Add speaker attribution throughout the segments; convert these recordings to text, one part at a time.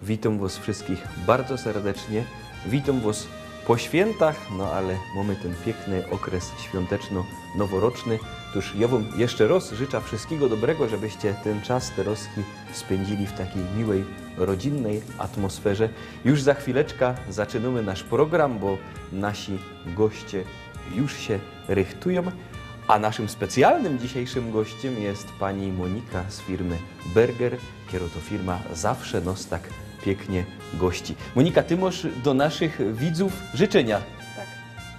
Speaker 1: witam Was wszystkich bardzo serdecznie. Witam Was po świętach, no ale mamy ten piękny okres świąteczno-noworoczny. Toż ja Wam jeszcze raz życzę wszystkiego dobrego, żebyście ten czas teroski spędzili w takiej miłej, rodzinnej atmosferze. Już za chwileczkę zaczynamy nasz program, bo nasi goście już się rychtują. A naszym specjalnym dzisiejszym gościem jest pani Monika z firmy Berger, która to firma zawsze nas tak pięknie gości. Monika, ty masz do naszych widzów życzenia.
Speaker 2: Tak.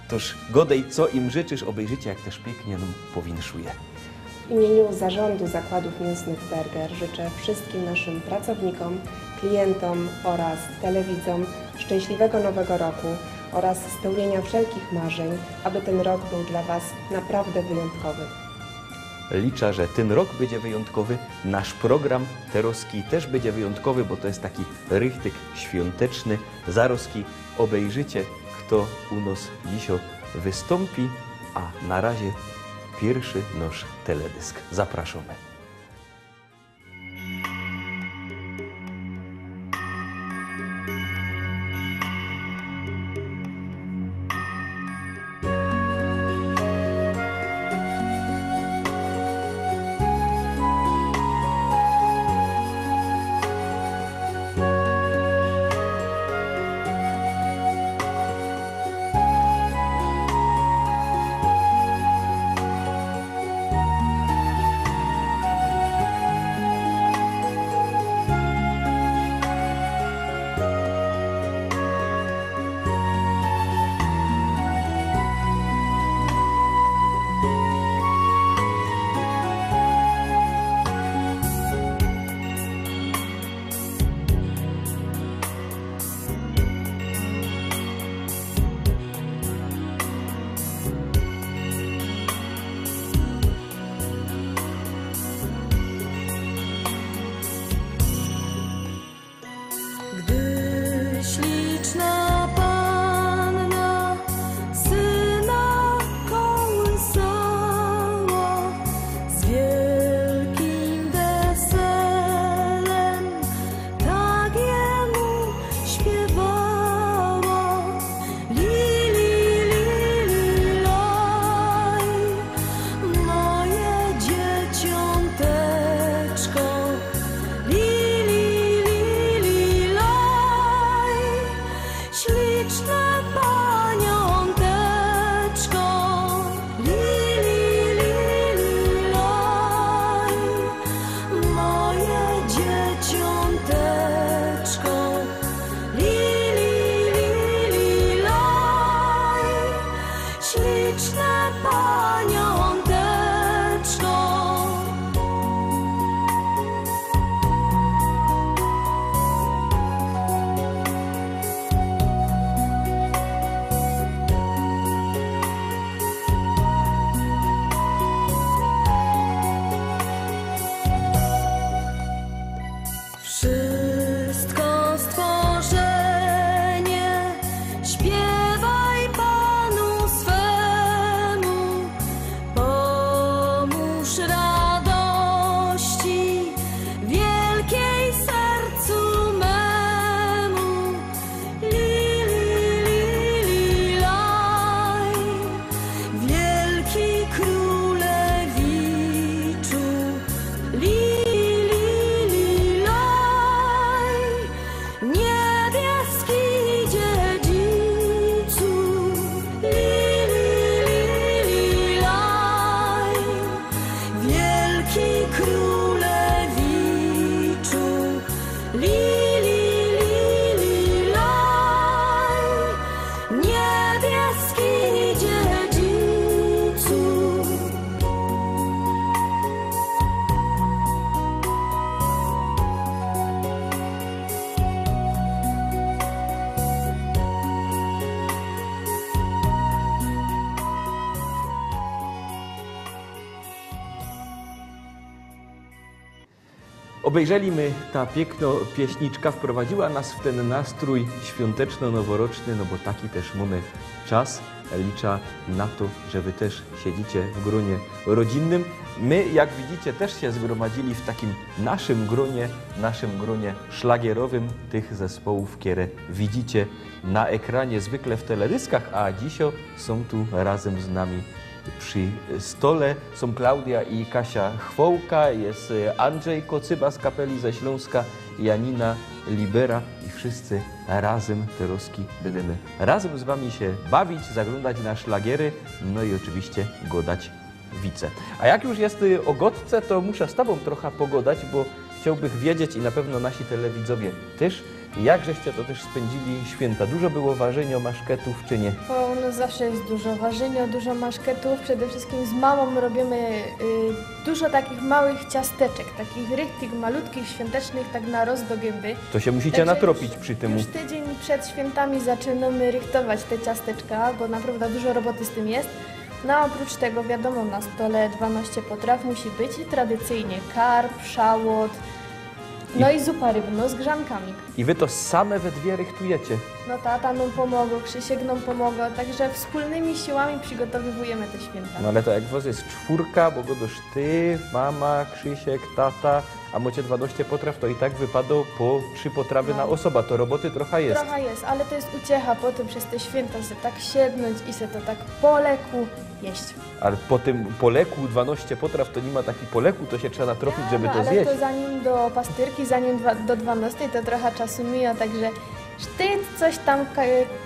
Speaker 1: Toż godej, co im życzysz, obejrzycie, jak też pięknie nam powinszuje.
Speaker 2: W imieniu zarządu zakładów mięsnych Berger życzę wszystkim naszym pracownikom, klientom oraz telewidzom szczęśliwego nowego roku oraz spełnienia wszelkich marzeń, aby ten rok był dla Was naprawdę wyjątkowy.
Speaker 1: Liczę, że ten rok będzie wyjątkowy. Nasz program teroski też będzie wyjątkowy, bo to jest taki rychtyk świąteczny. Zaroski obejrzycie, kto u nas dzisiaj wystąpi, a na razie pierwszy nasz teledysk. Zapraszamy. Obejrzeliśmy, ta piękna pieśniczka wprowadziła nas w ten nastrój świąteczno-noworoczny, no bo taki też mamy czas. liczę na to, że wy też siedzicie w gronie rodzinnym. My, jak widzicie, też się zgromadzili w takim naszym gronie szlagierowym tych zespołów, które widzicie na ekranie, zwykle w teledyskach, a dzisiaj są tu razem z nami przy stole. Są Klaudia i Kasia Chwołka, jest Andrzej Kocyba z kapeli ze Śląska, Janina Libera i wszyscy razem Teroski będziemy razem z wami się bawić, zaglądać na szlagiery, no i oczywiście godać wice. A jak już jest o godce, to muszę z tobą trochę pogodać, bo chciałbym wiedzieć i na pewno nasi telewidzowie też, jak żeście to też spędzili święta. Dużo było ważenia, maszketów czy nie?
Speaker 3: Bo u nas zawsze jest dużo ważenia, dużo maszketów. Przede wszystkim z mamą robimy dużo takich małych ciasteczek, takich rychtyk, malutkich, świątecznych, tak na roz do gęby.
Speaker 1: To się musicie
Speaker 3: Także
Speaker 1: natropić przy tym.
Speaker 3: Już tydzień przed świętami zaczynamy rychtować te ciasteczka, bo naprawdę dużo roboty z tym jest. No a oprócz tego wiadomo, na stole 12 potraw musi być i tradycyjnie karp, szałot, no i zupa rybna z grzankami.
Speaker 1: I wy to same we dwie rychtujecie.
Speaker 3: No tata nam pomogą, Krzysiek nam pomogą, także wspólnymi siłami przygotowujemy te święta.
Speaker 1: No ale to jak was jest czwórka, bo godosz ty, mama, Krzysiek, tata, a macie 12 potraw, to i tak wypadło po 3 potrawy na osoba. To roboty trochę jest.
Speaker 3: Trochę jest, ale to jest uciecha potem przez te święta, se tak siednąć i se to tak po leku jeść.
Speaker 1: Ale po tym poleku 12 potraw to nie ma taki poleku, to się trzeba natropić, żeby to
Speaker 3: ale
Speaker 1: zjeść.
Speaker 3: to zanim do pastyrki, zanim do 12 to trochę czasu mija, także sztyc, coś tam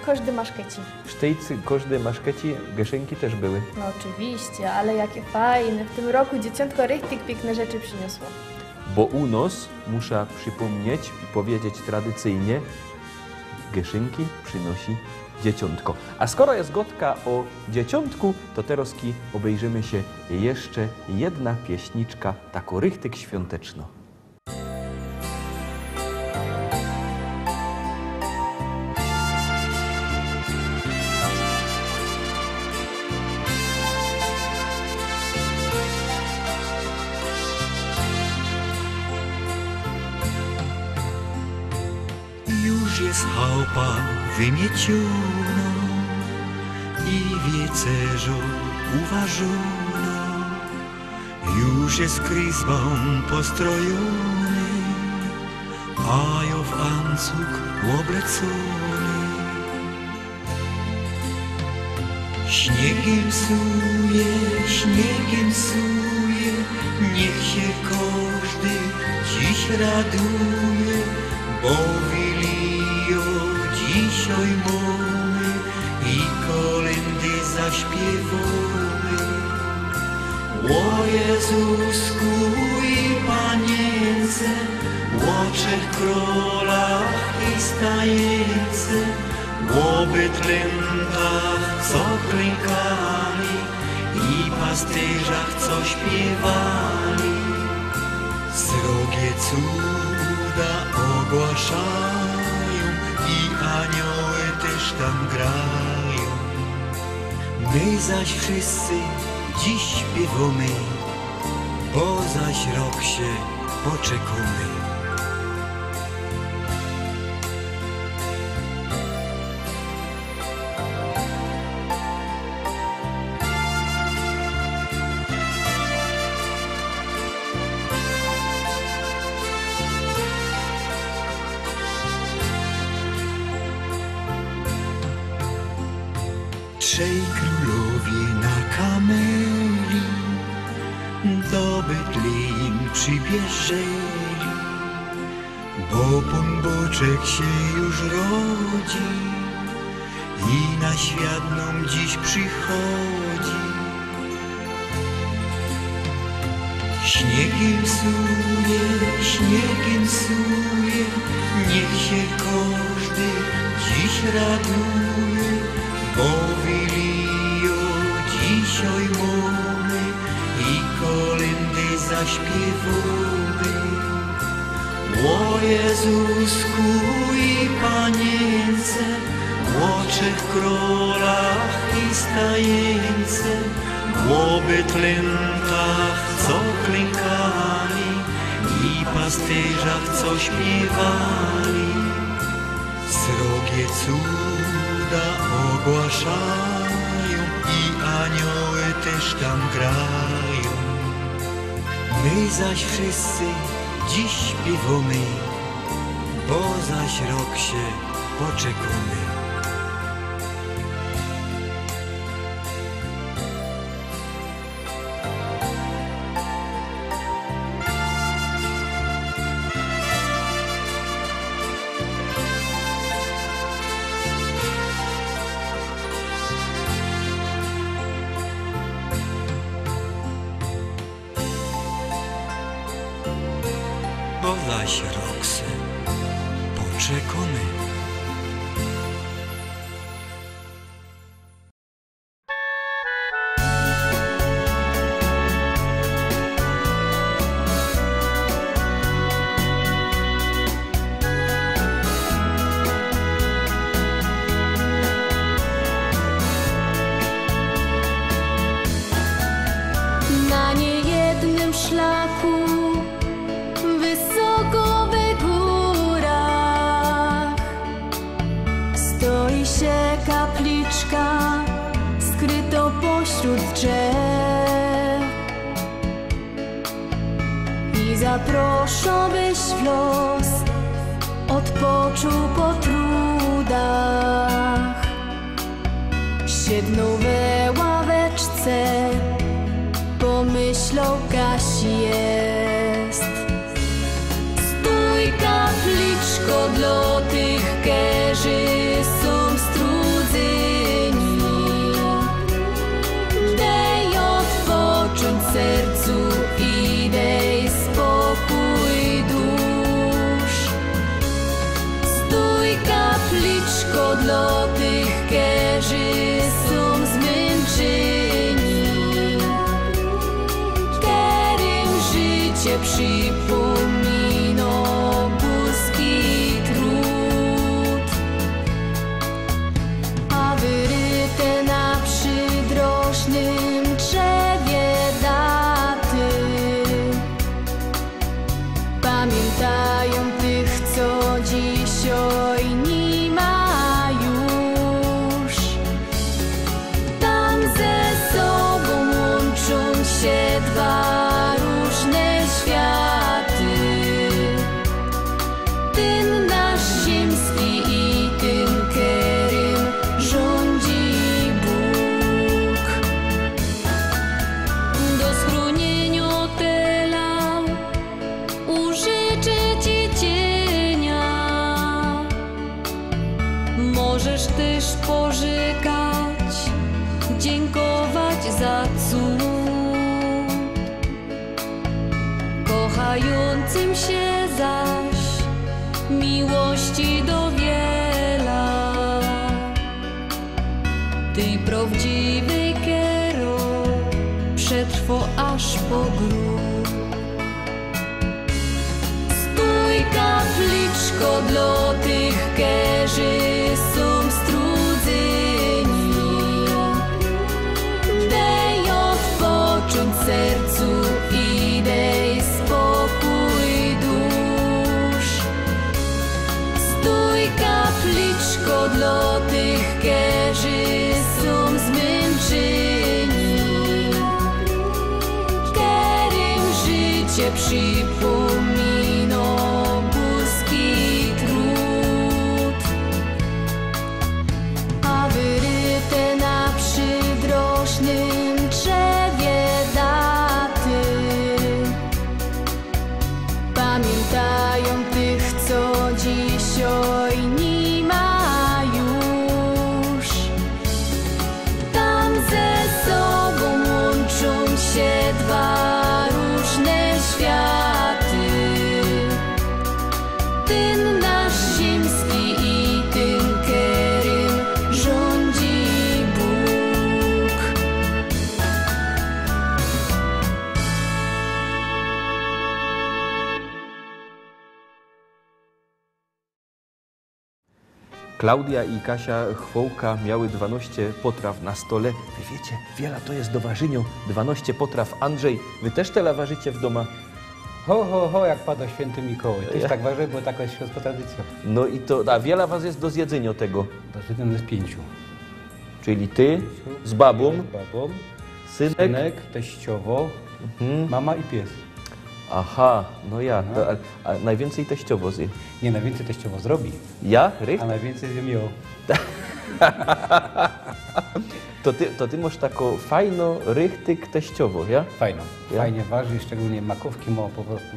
Speaker 3: każdy maszkeci.
Speaker 1: Sztejcy, każde maszkeci, geszynki też były.
Speaker 3: No oczywiście, ale jakie fajne. W tym roku dzieciątko rychtyk piękne rzeczy przyniosło.
Speaker 1: Bo u nas, muszę przypomnieć i powiedzieć tradycyjnie, geszynki przynosi dzieciątko. A skoro jest gotka o dzieciątku, to teroski obejrzymy się jeszcze jedna pieśniczka, tako rychtyk świąteczno.
Speaker 4: Już jest chałupa wymieciona i wieczerzo uważona. Już jest Christbaum postrojony, a ja w ancuk oblecony. Śniegiem suje, niech się każdy dziś raduje, bo wilijo dzisiaj mamy i kolędy zaśpiewamy. O Jezusku i Panience, o trzech królach i stajence, o Betlętach, co klękali i pastyrzach, co śpiewali. Srogie cuda ogłaszają i anioły też tam grają. My zaś wszyscy dziś śpiewamy, bo zaś rok się poczekamy. Trzej królowie na kameli do Betlejem przybieżeli, bo Pan Boczek się już rodzi i na świat nam dziś przychodzi. Śniegiem suje, niech się każdy dziś raduje, bo wilijo dzisiaj mamy i kolędy zaśpiewamy. O Jezusku i Panience, o trzech królach i stajence, o Betlętach, co klękali i pastyrzach, co śpiewali. Srogie cuda ogłaszają anioły też tam grają. My zaś wszyscy dziś śpiewamy, bo zaś rok się poczekamy. Bo zaś rok se poczekamy.
Speaker 5: Na niejednym szlaku wysoko w górach stoi się kapliczka skryto pośród drzew i zaproszą, byś w los odpoczął po trudach. Siedną we ławeczce, pomyślą, Kaś jest. Stój, kapliczko, dla tych, którzy są strudzeni. Dej odpocząć sercu i dej spokój dusz. Stój, kapliczko, dla tych, którzy są zmęczeni. Przypomino górski trud, a wyryte na przydrożnym drzewie daty pamiętają tych, co dzisiaj nie ma już. Tam ze sobą łączą się dwa różne światy, ten nasz ziemski i ten, którym rządzi Bóg. Do schronienia tela użyczę ci cienia, możesz też pożykać, dziękować za cud. Kochającym się zaś miłości do wiela, ty prawdziwy kierowca przetrwo aż po grób. Stój, kapliczko, dla tych, którzy są strudzeni. Dej odpocząć sercu i dej spokój dusz. Stój, kapliczko, dla tych, którzy są zmęczeni, którym życie przypomino górski trud, a wyryte na przydrożnym drzewie daty pamiętają tych, co dzisiaj nie ma już. Tam ze sobą łączą się dwa różne światy, ten nasz ziemski i ten, którym rządzi Bóg.
Speaker 1: Klaudia i Kasia Chwołka miały 12 potraw na stole. Wy wiecie, wiele to jest do warzynio. 12 potraw. Andrzej, wy też tyle ważycie w domu?
Speaker 6: Ho, ho, ho, jak pada święty Mikołaj. Też tak waży, bo taka jest świecka tradycja.
Speaker 1: No i to, a wiele was jest do zjedzenia tego.
Speaker 6: Do 7 jest 5.
Speaker 1: Czyli ty z babą,
Speaker 6: babą,
Speaker 1: synek.
Speaker 6: teściowo, mama i pies.
Speaker 1: Aha, no ja. A najwięcej teściowo zje.
Speaker 6: Nie, najwięcej teściowo zrobi,
Speaker 1: Ja? Rych?
Speaker 6: a najwięcej zjem ją.
Speaker 1: To ty masz taką fajno rychtyk teściowo, ja?
Speaker 6: Fajno.
Speaker 1: Ja?
Speaker 6: Fajnie waży, szczególnie makówki ma po prostu.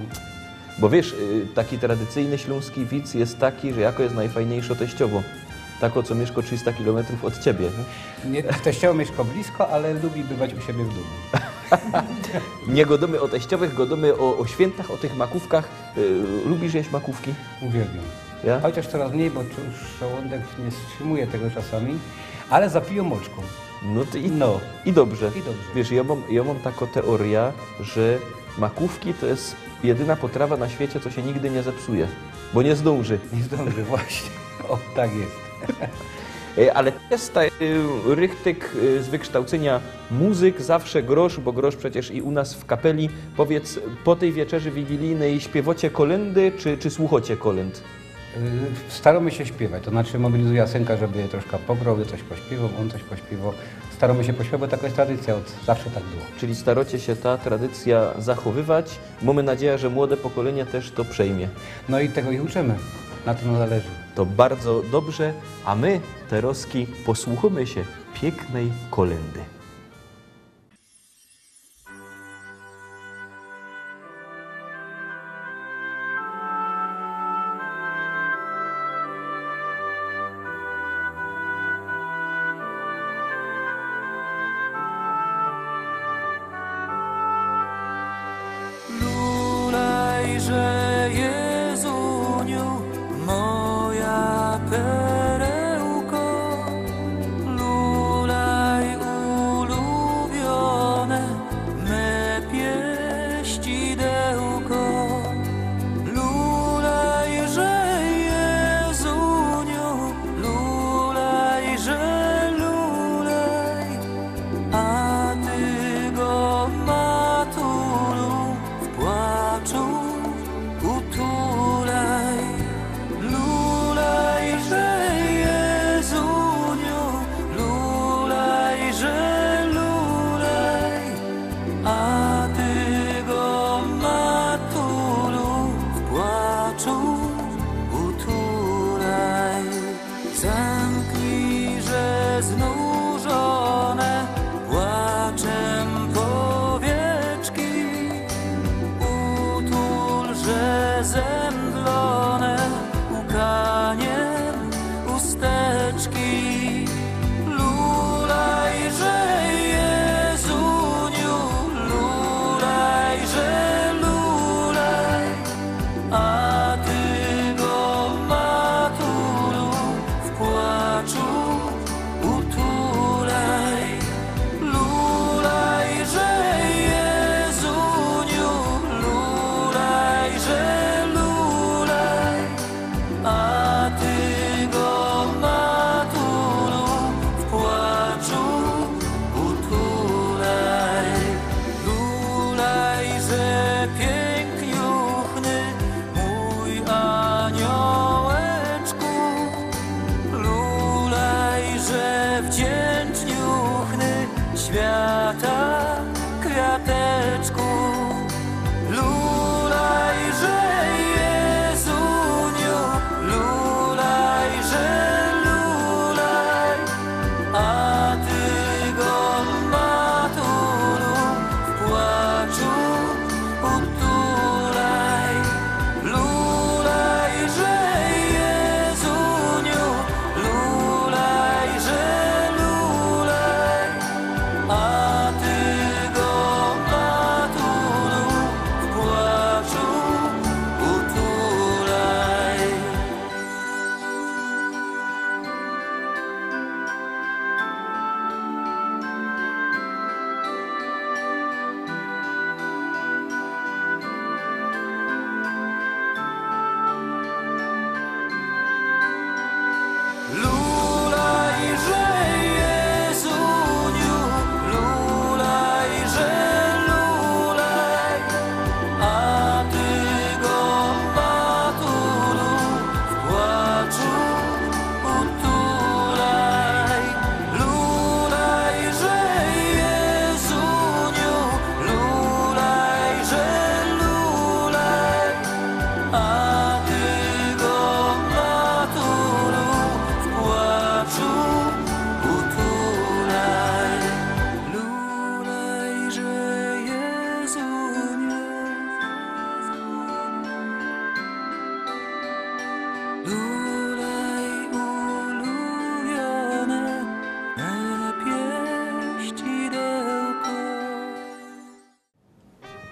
Speaker 1: Bo wiesz, taki tradycyjny śląski widz jest taki, że jako jest najfajniejsze teściowo. Tako, co mieszka 300 km od ciebie.
Speaker 6: Nie, teściowo mieszka blisko, ale lubi bywać u siebie w domu.
Speaker 1: Nie godomy o teściowych, godomy o świętach, o tych makówkach. Lubisz jeść makówki?
Speaker 6: Uwielbiam.
Speaker 1: Ja?
Speaker 6: Chociaż coraz mniej, bo żołądek nie wstrzymuje tego czasami, ale zapiją moczką.
Speaker 1: No, to
Speaker 6: No.
Speaker 1: I dobrze.
Speaker 6: I dobrze.
Speaker 1: Wiesz, ja mam taką teorię, że makówki to jest jedyna potrawa na świecie, co się nigdy nie zepsuje, bo nie zdąży.
Speaker 6: Nie zdąży, właśnie. O, tak jest.
Speaker 1: Ale jest rychtyk z wykształcenia muzyk, zawsze grosz, bo grosz przecież i u nas w kapeli. Powiedz, po tej wieczerzy wigilijnej śpiewocie kolędy, czy słuchocie kolęd?
Speaker 6: Staramy się śpiewać, to znaczy mobilizuję synka, żeby troszkę pograł, ja coś pośpiewał, on coś pośpiewał. Staramy się pośpiewać, bo taka jest tradycja, zawsze tak było.
Speaker 1: Czyli starocie się ta tradycja zachowywać. Mamy nadzieję, że młode pokolenie też to przejmie.
Speaker 6: No i tego ich uczymy, na tym zależy.
Speaker 1: To bardzo dobrze, a my, Teroski, posłuchamy się pięknej kolędy.
Speaker 7: Lulajże Jezuniu, moja perełko, lulaj ulubione me pieścidełko. Lulajże Jezuniu, lulajże lulaj, a ty go matulu w płaczu utulaj. Lulajże Jezuniu, lulajże lulaj, a ty go matulu w płaczu utulaj. Zamknijże znużone płaczem powieczki, utulże zemdlone łkaniem usteczki. Lulajże Jezuniu, lulajże lulaj, a ty go matulu w płaczu utulaj. Lulajże Jezuniu, lulajże lulaj, a ty go matulu w płaczu utulaj. Lulajże piękniuchny mój aniołeczku, lulajże wdzięczniuchny świata kwiateczku. Lulajże Jezuniu, lulajże lulaj, a ty go matulu w płaczu utulaj. Lulajże Jezuniu, lulajże lulaj, a ty go matulu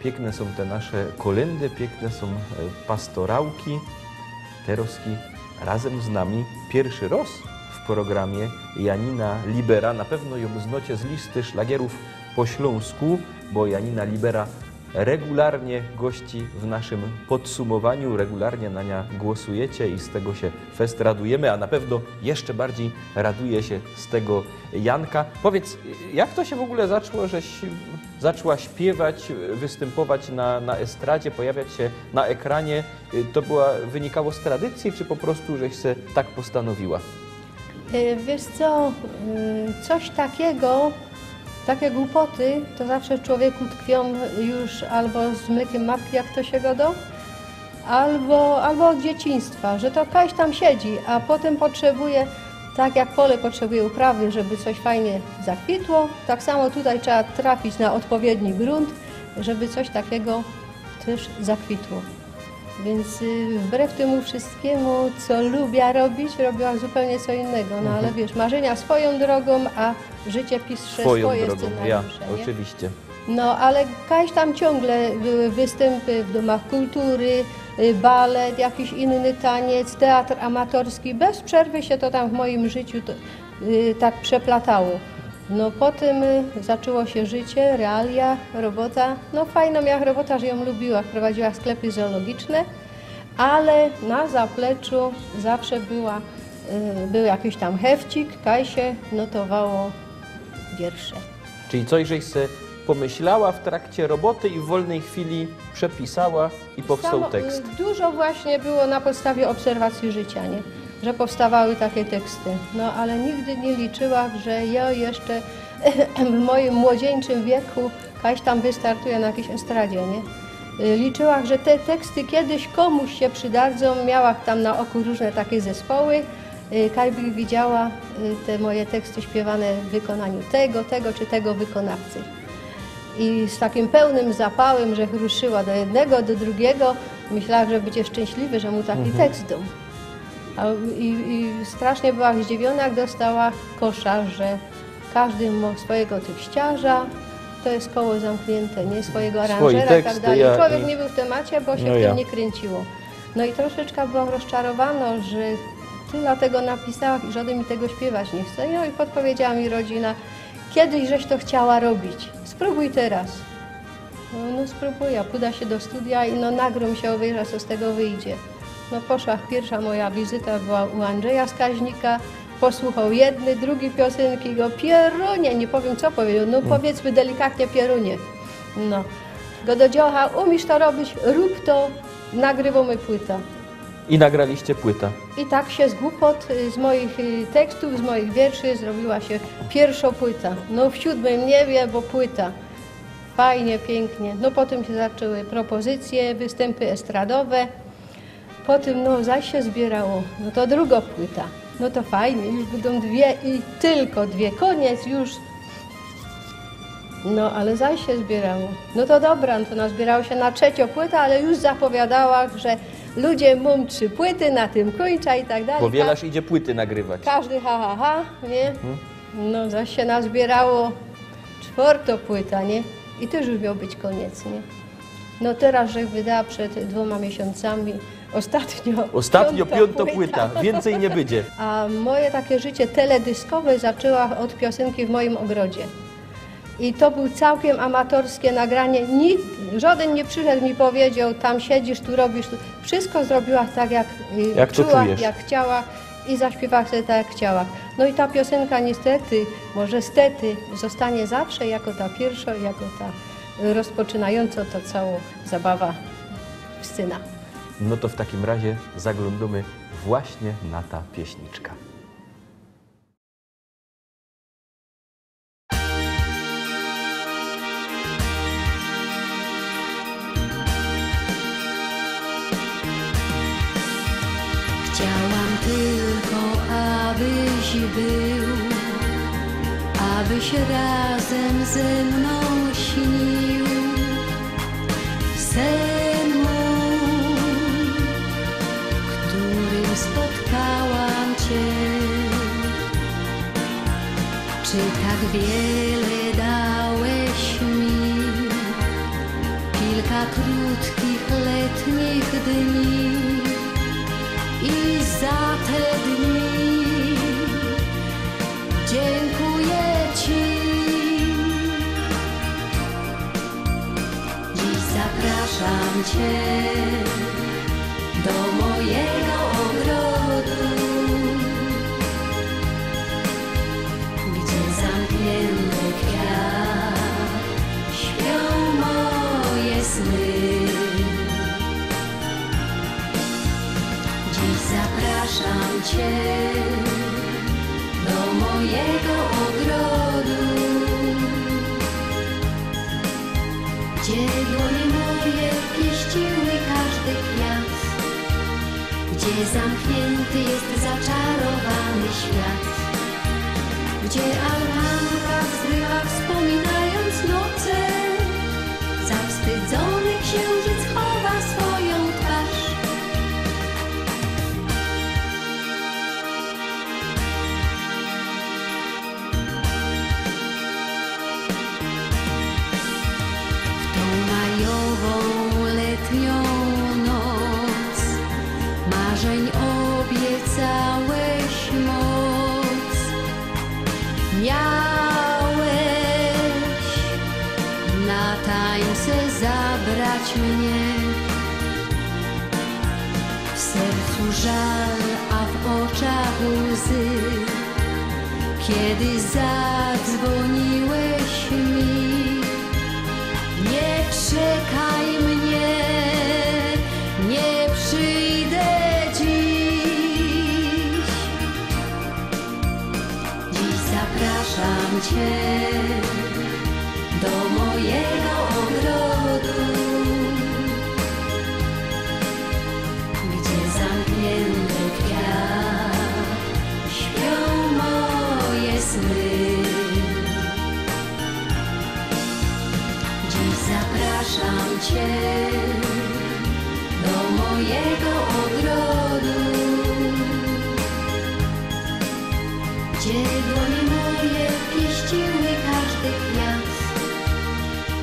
Speaker 1: piękne są te nasze kolendy, piękne są pastorałki. Teroski razem z nami pierwszy raz w programie Janina Libera. Na pewno ją znacie z listy szlagierów po śląsku, bo Janina Libera regularnie gości w naszym podsumowaniu, regularnie na nią głosujecie i z tego się fest radujemy, a na pewno jeszcze bardziej raduje się z tego Janka. Powiedz, jak to się w ogóle zaczęło, żeś zaczęła śpiewać, występować na estradzie, pojawiać się na ekranie? To wynikało z tradycji, czy po prostu żeś se tak postanowiła?
Speaker 8: Wiesz co, coś takiego, takie głupoty, to zawsze w człowieku tkwią już albo z mlekiem matki, jak to się godo, albo od dzieciństwa, że to kaś tam siedzi, a potem potrzebuje, tak jak pole potrzebuje uprawy, żeby coś fajnie zakwitło, tak samo tutaj trzeba trafić na odpowiedni grunt, żeby coś takiego też zakwitło. Więc wbrew temu wszystkiemu, co lubię robić, robiła zupełnie co innego. No ale wiesz, marzenia swoją drogą, a życie pisze swoje
Speaker 1: drogą,
Speaker 8: scenariusze.
Speaker 1: ja,
Speaker 8: nie?
Speaker 1: oczywiście.
Speaker 8: No ale kaś tam ciągle były występy w domach kultury, balet, jakiś inny taniec, teatr amatorski. Bez przerwy się to tam w moim życiu tak przeplatało. No potem zaczęło się życie, realia, robota. No fajną jak robota, że ją lubiła, prowadziła sklepy zoologiczne, ale na zapleczu zawsze był jakiś tam hefcik, kaj się notowało wiersze.
Speaker 1: Czyli coś, żeś se pomyślała w trakcie roboty i w wolnej chwili przepisała i powstał tekst.
Speaker 8: Dużo właśnie było na podstawie obserwacji życia, nie? Że powstawały takie teksty. No ale nigdy nie liczyłam, że ja jeszcze w moim młodzieńczym wieku kaś tam wystartuję na jakiejś estradzie, nie? Liczyłam, że te teksty kiedyś komuś się przydadzą, miałam tam na oku różne takie zespoły, kaj by widziała te moje teksty śpiewane w wykonaniu tego czy tego wykonawcy. I z takim pełnym zapałem, że ruszyła do jednego, do drugiego, myślałam, że będzie szczęśliwy, że mu taki tekst dał. I strasznie była zdziwiona, jak dostała kosza, że każdy ma swojego tekściarza, to jest koło zamknięte, nie swojego aranżera i tak dalej. Człowiek nie był w temacie, bo się w tym nie kręciło. No i troszeczkę byłam rozczarowana, że tyle tego napisała i żaden mi tego śpiewać nie chce. No i podpowiedziała mi rodzina, kiedyś żeś to chciała robić, spróbuj teraz. No spróbuję, uda się do studia i no nagrom się obejrza, co z tego wyjdzie. No poszła, pierwsza moja wizyta była u Andrzeja Skaźnika, posłuchał jednej, drugiej piosenki, go Pierunie, nie powiem co powiedział, no powiedzmy delikatnie Pierunie. No, go do dziocha, umiesz to robić, rób to, nagrywamy płytę.
Speaker 1: I nagraliście płytę.
Speaker 8: I tak się z głupot, z moich tekstów, z moich wierszy zrobiła się pierwsza płyta. No w 7. niebie, bo płyta. Fajnie, pięknie. No potem się zaczęły propozycje, występy estradowe. Potem no zaś się zbierało, no to druga płyta. No to fajnie, już będą 2 i tylko 2, koniec już. No ale zaś się zbierało. No to dobra, no to nazbierało się na 3. płytę, ale już zapowiadała, że ludzie mam 3 płyty, na tym kończa i tak dalej.
Speaker 1: Bo Wielasz idzie płyty nagrywać.
Speaker 8: Każdy ha, nie? No zaś się nazbierało 4. płyta, nie? I też już miał być koniec, nie? No teraz, że wydała przed 2 miesiącami Ostatnio 5.
Speaker 1: płyta, więcej nie będzie.
Speaker 8: A moje takie życie teledyskowe zaczęła od piosenki W moim ogrodzie. I to był całkiem amatorskie nagranie. Żaden nie przyszedł mi powiedział, tam siedzisz, tu robisz. Wszystko zrobiła tak, jak czuła, jak chciała i zaśpiewała sobie tak, jak chciała. No i ta piosenka niestety, może stety, zostanie zawsze jako ta pierwsza, jako ta rozpoczynająca to całą zabawa w syna.
Speaker 1: No to w takim razie zaglądamy właśnie na ta pieśniczka.
Speaker 5: Chciałam tylko, abyś był, abyś razem ze mną śnił. Sen mój, którym spotkałam Cię. Czy tak wiele dałeś mi? za krótkich letnich dni i za te dni dziękuję Ci. Dziś zapraszam Cię do mojego ogrodu, gdzie zamknięty kwiat śpią moje sny. Dziś zapraszam Cię do mojego ogrodu, gdzie dłonie moje pieściły każdy kwiat, gdzie zamknięty jest zaczarowany świat, gdzie altanka wzrywa wspominając noce, zawstydzony księżyc chowa swoją twarz. W tą majową, letnią noc marzeń obiecałeś moc. Miałeś na tańce zabrać mnie, w sercu żal, a w oczach łzy, kiedy zadzwoniłeś mi. Nie czekaj mnie, nie przyjdę dziś. Dziś zapraszam Cię do mojego ogrodu, gdzie zamknięty kwiat śpią moje sny. Dziś zapraszam Cię do mojego ogrodu, gdzie dłonie moje pieściły każdy kwiat,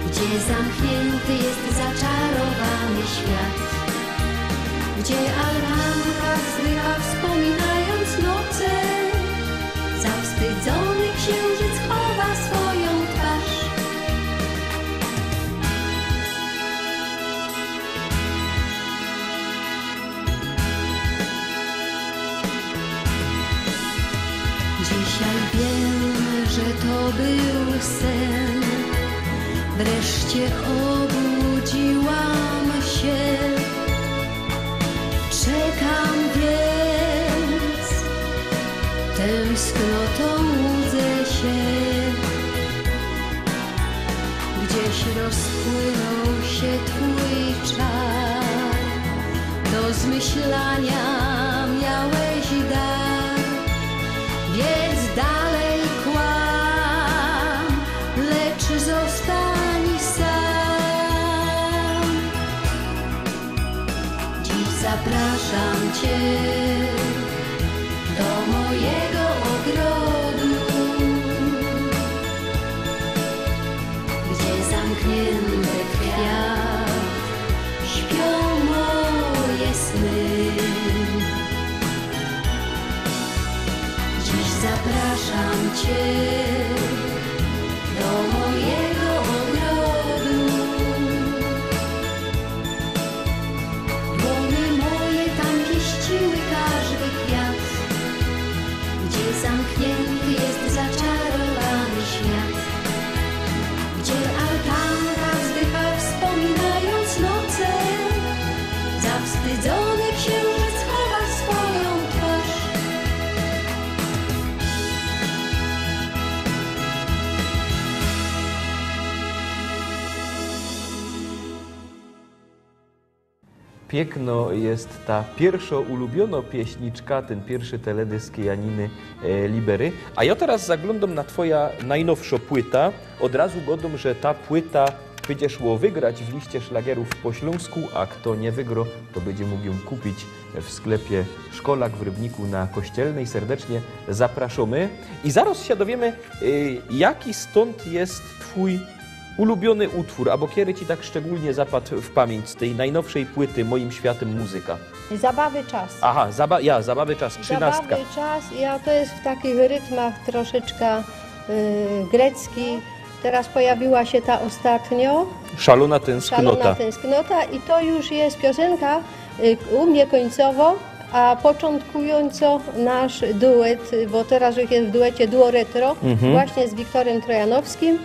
Speaker 5: gdzie zamknięty jest zaczarowany świat, gdzie altanka wzrywa wspominając noce, zawstydzony księżyc chowa swoją twarz. Dzisiaj wiem, że to był sen, wreszcie obudziłam się. Czekam więc, tęsknotą łudzę się. Gdzieś rozpłynął się Twój czar, do zmyślania miałeś dar, więc dalej kłam, lecz zostań sam. Dziś zapraszam Cię do mojego ogrodu, gdzie zamknięty kwiat śpią moje sny. Dziś zapraszam Cię do mojego ogrodu, dłonie moje tam pieściły każdy kwiat, gdzie zamknięty jest zaczarowany świat, gdzie altanka wzdycha wspominając noce, zawstydzony księżyc chowa swoją twarz.
Speaker 1: Piękno jest ta pierwsza ulubiona pieśniczka, ten pierwszy teledysk Janiny Libery. A ja teraz zaglądam na Twoja najnowsza płyta. Od razu godam, że ta płyta będzie szło wygrać w liście szlagierów po śląsku, a kto nie wygra, to będzie mógł ją kupić w sklepie Szkolak w Rybniku na Kościelnej. Serdecznie zapraszamy. I zaraz się dowiemy, jaki stąd jest Twój ulubiony utwór, albo kiedy ci tak szczególnie zapadł w pamięć z tej najnowszej płyty Moim światem muzyka?
Speaker 8: Zabawy czas.
Speaker 1: Aha, Zabawy czas, 13.
Speaker 8: Zabawy czas, ja to jest w takich rytmach troszeczkę greckich. Teraz pojawiła się ta ostatnio,
Speaker 1: Szalona tęsknota.
Speaker 8: Szalona tęsknota i to już jest piosenka u mnie końcowo, a początkująco nasz duet, bo teraz już jest w duecie duo retro, właśnie z Wiktorem Trojanowskim.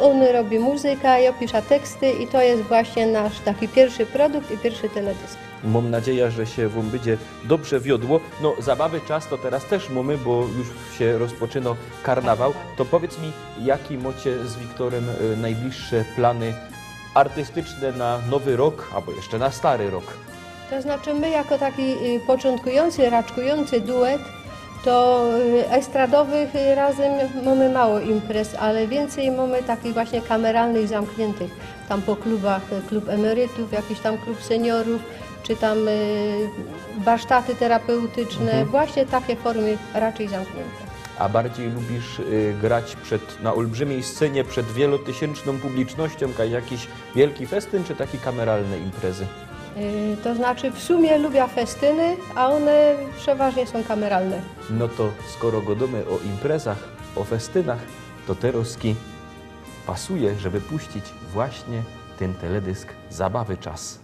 Speaker 8: On robi muzykę, ja piszę teksty i to jest właśnie nasz taki pierwszy produkt i pierwszy teledysk.
Speaker 1: Mam nadzieję, że się wam będzie dobrze wiodło. No, zabawy czas to teraz też mamy, bo już się rozpoczyna karnawał. To powiedz mi, jaki macie z Wiktorem najbliższe plany artystyczne na nowy rok, albo jeszcze na stary rok?
Speaker 8: To znaczy my jako taki początkujący, raczkujący duet, to estradowych razem mamy mało imprez, ale więcej mamy takich właśnie kameralnych, zamkniętych. Tam po klubach, klub emerytów, jakiś tam klub seniorów, czy tam warsztaty terapeutyczne, właśnie takie formy raczej zamknięte.
Speaker 1: A bardziej lubisz grać na olbrzymiej scenie przed wielotysięczną publicznością, jak jakiś wielki festyn, czy takie kameralne imprezy?
Speaker 8: To znaczy w sumie lubię festyny, a one przeważnie są kameralne.
Speaker 1: No to skoro gadamy o imprezach, o festynach, to teraz pasuje, żeby puścić właśnie ten teledysk Zabawy czas.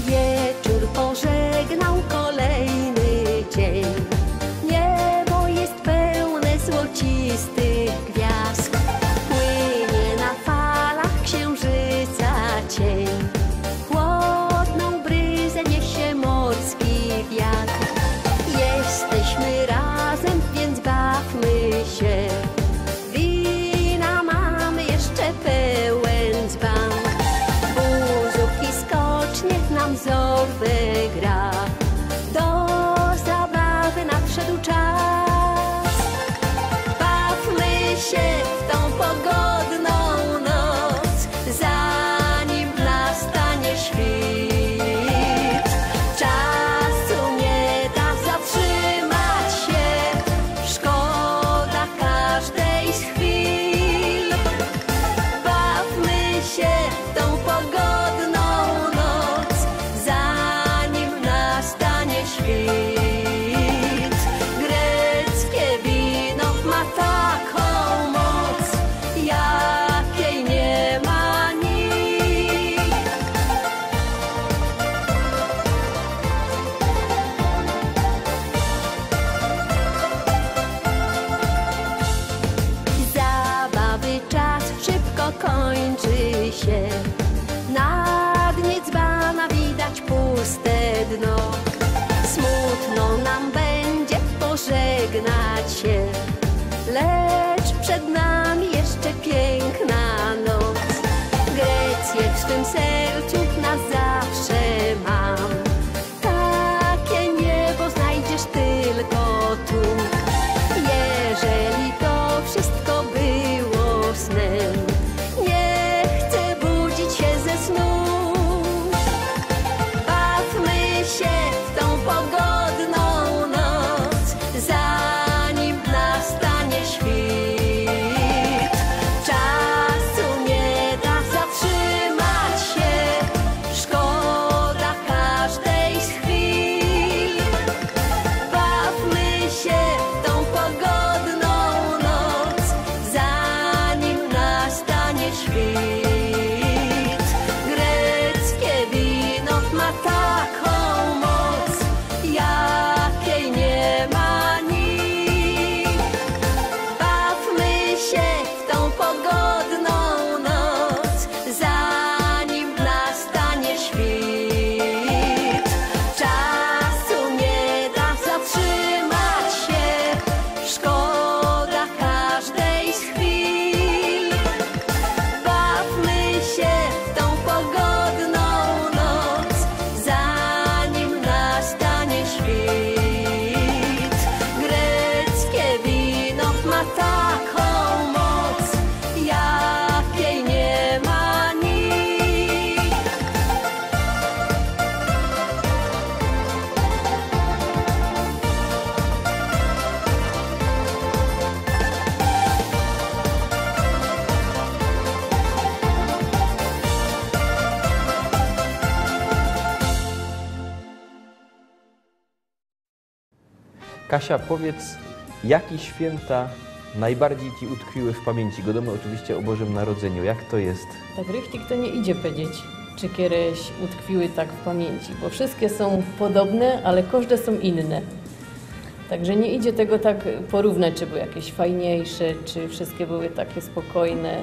Speaker 5: Wieczór pożegnał kolejny dzień. Niebo jest pełne złocistych gwiazd. Płynie na falach księżyca cień. Chłodną bryzę niesie morski wiatr. Jesteśmy razem, więc bawmy się. Wina mamy jeszcze pełen dzban. Buzówki skocznie nam zorwę gra. Do zabawy nadszedł czas. Bawmy się w tą pogodną noc, zanim nastanie świt. Czasu nie da zatrzymać się, szkoda każdej z chwil. Bawmy się w tą pogodną noc, zanim nastanie świt. Greckie wino ma taką moc, jakiej nie ma nikt. Zabawy czas szybko kończy się. Na dnie dzbana widać puste dno. Smutno nam będzie pożegnać się, lecz przed nami jeszcze piękna noc. Grecję w swym sercu na zawsze mam. Takie niebo znajdziesz tylko tu. Jeżeli to wszystko było snem, nie chcę budzić się ze snu. Bawmy się w tą pogodną noc, zanim nastanie świt. Czasu nie da zatrzymać się,
Speaker 1: Kasia, powiedz, jakie święta najbardziej Ci utkwiły w pamięci? Godomy oczywiście o Bożym Narodzeniu. Jak to jest?
Speaker 9: Tak richtig to nie idzie powiedzieć, czy kiedyś utkwiły tak w pamięci, bo wszystkie są podobne, ale każde są inne. Także nie idzie tego tak porównać, czy były jakieś fajniejsze, czy wszystkie były takie spokojne.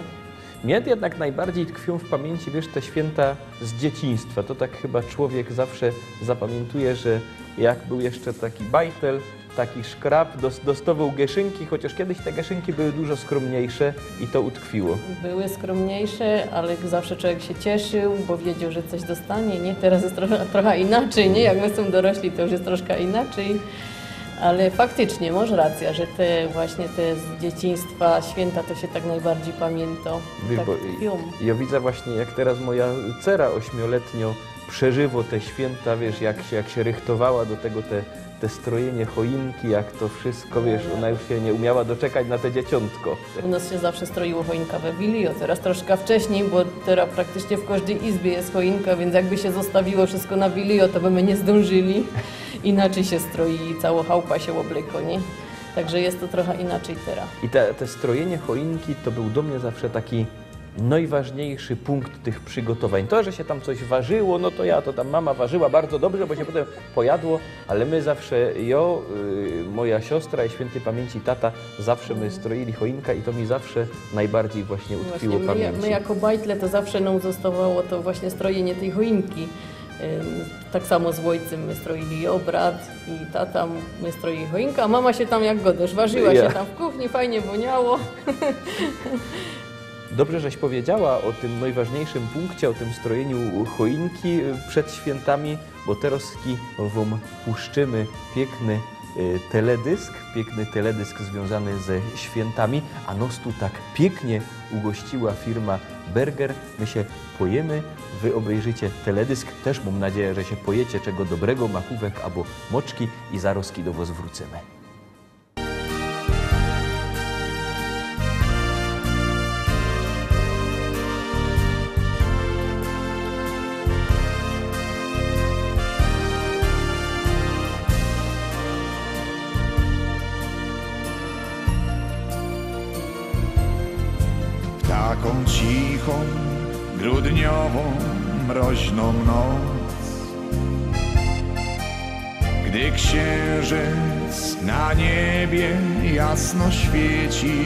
Speaker 1: Mnie jednak najbardziej tkwią w pamięci, wiesz, te święta z dzieciństwa. To tak chyba człowiek zawsze zapamiętuje, że jak był jeszcze taki bajtel, taki szkrab, dostawał geszynki, chociaż kiedyś te geszynki były dużo skromniejsze i to utkwiło.
Speaker 9: Były skromniejsze, ale zawsze człowiek się cieszył, bo wiedział, że coś dostanie. Nie, teraz jest trochę inaczej, nie? Jak my są dorośli, to już jest troszkę inaczej. Ale faktycznie, masz rację, że te z dzieciństwa święta to się tak najbardziej pamięta.
Speaker 1: Wiesz,
Speaker 9: Tak
Speaker 1: bo
Speaker 9: tkwią.
Speaker 1: ja widzę właśnie, jak teraz moja dcera 8-letnio przeżywa te święta, wiesz, jak się rychtowała do tego te strojenie choinki, jak to wszystko, wiesz, ona już się nie umiała doczekać na te dzieciątko.
Speaker 9: U nas się zawsze stroiło choinka we Wilio, teraz troszkę wcześniej, bo teraz praktycznie w każdej izbie jest choinka, więc jakby się zostawiło wszystko na Wilio, to by my nie zdążyli. Inaczej się stroi i cała chałupa się obleko, nie? Także jest to trochę inaczej teraz.
Speaker 1: I te strojenie choinki to był do mnie zawsze taki najważniejszy punkt tych przygotowań. To, że się tam coś ważyło, no to tam mama ważyła bardzo dobrze, bo się potem pojadło, ale my zawsze, moja siostra i świętej pamięci tata, zawsze my stroili choinkę i to mi zawsze najbardziej właśnie utkwiło w pamięci.
Speaker 9: My jako bajtle to zawsze nam zostawało to właśnie strojenie tej choinki. Tak samo z ojcem my stroili obrad i tata my stroili choinkę, a mama się tam jak godasz, ważyła się tam w kuchni, fajnie woniało.
Speaker 1: Dobrze, żeś powiedziała o tym najważniejszym punkcie, o tym strojeniu choinki przed świętami, bo teraz wam puszczymy piękny teledysk związany ze świętami, a nos tu tak pięknie ugościła firma Berger. My się pojemy, wy obejrzycie teledysk, też mam nadzieję, że się pojecie czego dobrego, makówek albo moczki i zaroski do was wrócimy.
Speaker 10: Taką cichą, grudniową, mroźną noc, gdy księżyc na niebie jasno świeci,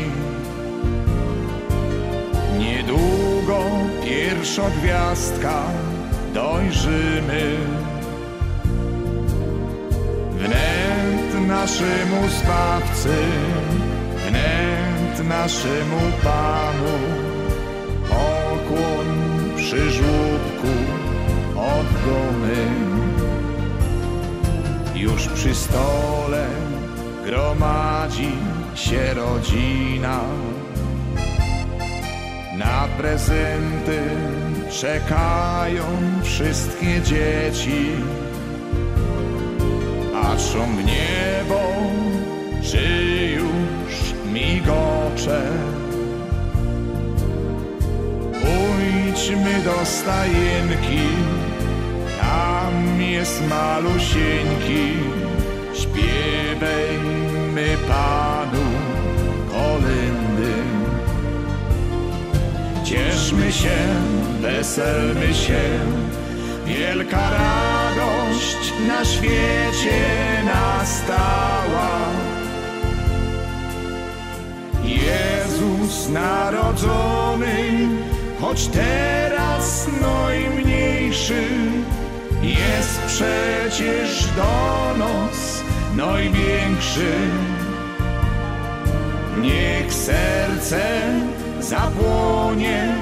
Speaker 10: niedługo pierwsza gwiazdka dojrzymy. Wnet naszemu Zbawcy, wnet naszemu Panu, okłon przy żłóbku oddamy. Już przy stole gromadzi się rodzina, na prezenty czekają wszystkie dzieci. Patrzą w niebo, czy już migocze. Pójdźmy do stajenki, tam jest malusieńki. Śpiewajmy Panu kolędy. Cieszmy się, weselmy się, wielka radość na świecie nastała. Jezus narodzony, choć teraz najmniejszy, jest przecież do nas największy. Niech serce zapłonie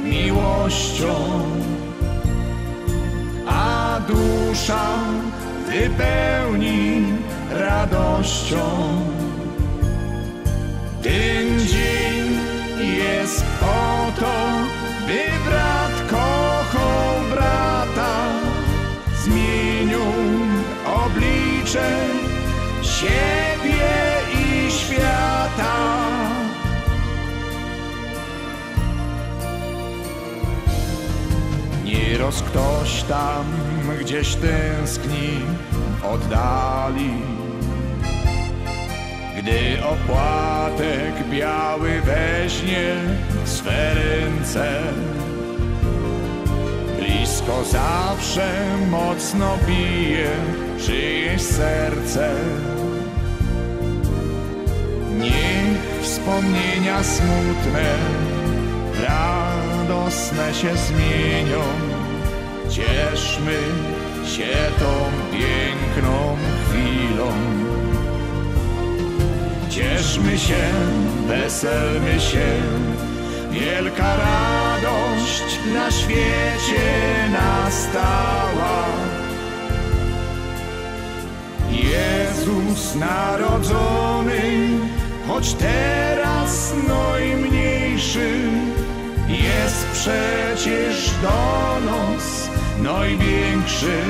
Speaker 10: miłością, a dusza wypełni radością. Ten dzień jest po to, by brat kochał brata. Zmienił oblicze siebie i świata. Nieraz ktoś tam gdzieś tęskni oddali, gdy opłatek biały weźmie swe ręce. Blisko zawsze mocno bije czyjeś serce. Niech wspomnienia smutne radosne się zmienią. Cieszmy się tą piękną chwilą. Cieszmy się, weselmy się, wielka radość na świecie nastała. Jezus narodzony, choć teraz najmniejszy, jest przecież do nas największy.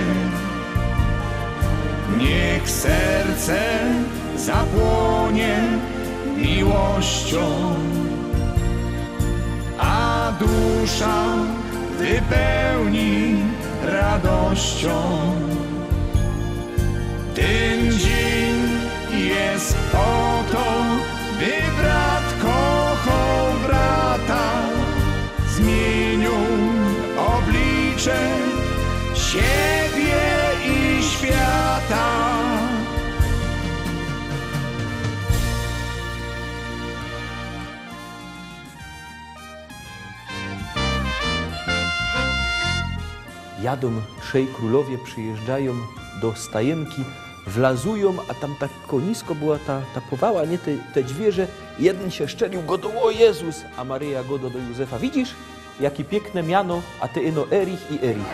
Speaker 10: Niech serce zapłonie miłością, a dusza wypełni radością. Ten dzień jest po to, by brat kochał brata. Zmienił oblicze siebie i świata.
Speaker 1: Jadą trzej królowie, przyjeżdżają do stajenki, wlazują, a tam tak nisko była ta powała, nie te dźwierze. Jeden się szczelił, go do o Jezus, a Maryja go do Józefa. Widzisz, jakie piękne miano, a ty ino Erich i Erich.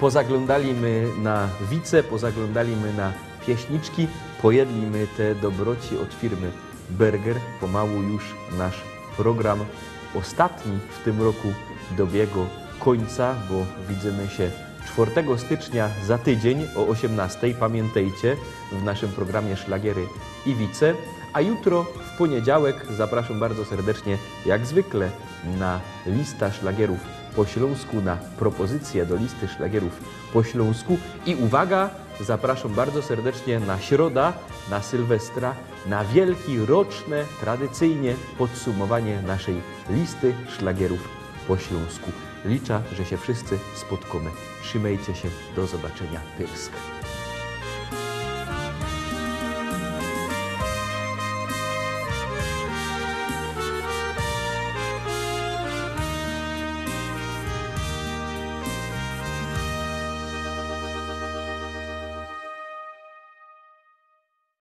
Speaker 1: Pozaglądaliśmy na wice, pozaglądaliśmy na pieśniczki, pojedliśmy te dobroci od firmy Berger. Pomału już nasz program ostatni w tym roku dobiegł końca, bo widzimy się 4 stycznia za tydzień o 18:00. Pamiętajcie, w naszym programie Szlagiery i Wice. A jutro w poniedziałek zapraszam bardzo serdecznie, jak zwykle, na lista szlagierów po śląsku, na propozycje do listy szlagierów po śląsku. I uwaga, zapraszam bardzo serdecznie na środa, na Sylwestra, na wielkie, roczne, tradycyjnie podsumowanie naszej listy szlagierów po śląsku. Liczę, że się wszyscy spotkamy. Trzymajcie się, do zobaczenia. Pyrsk.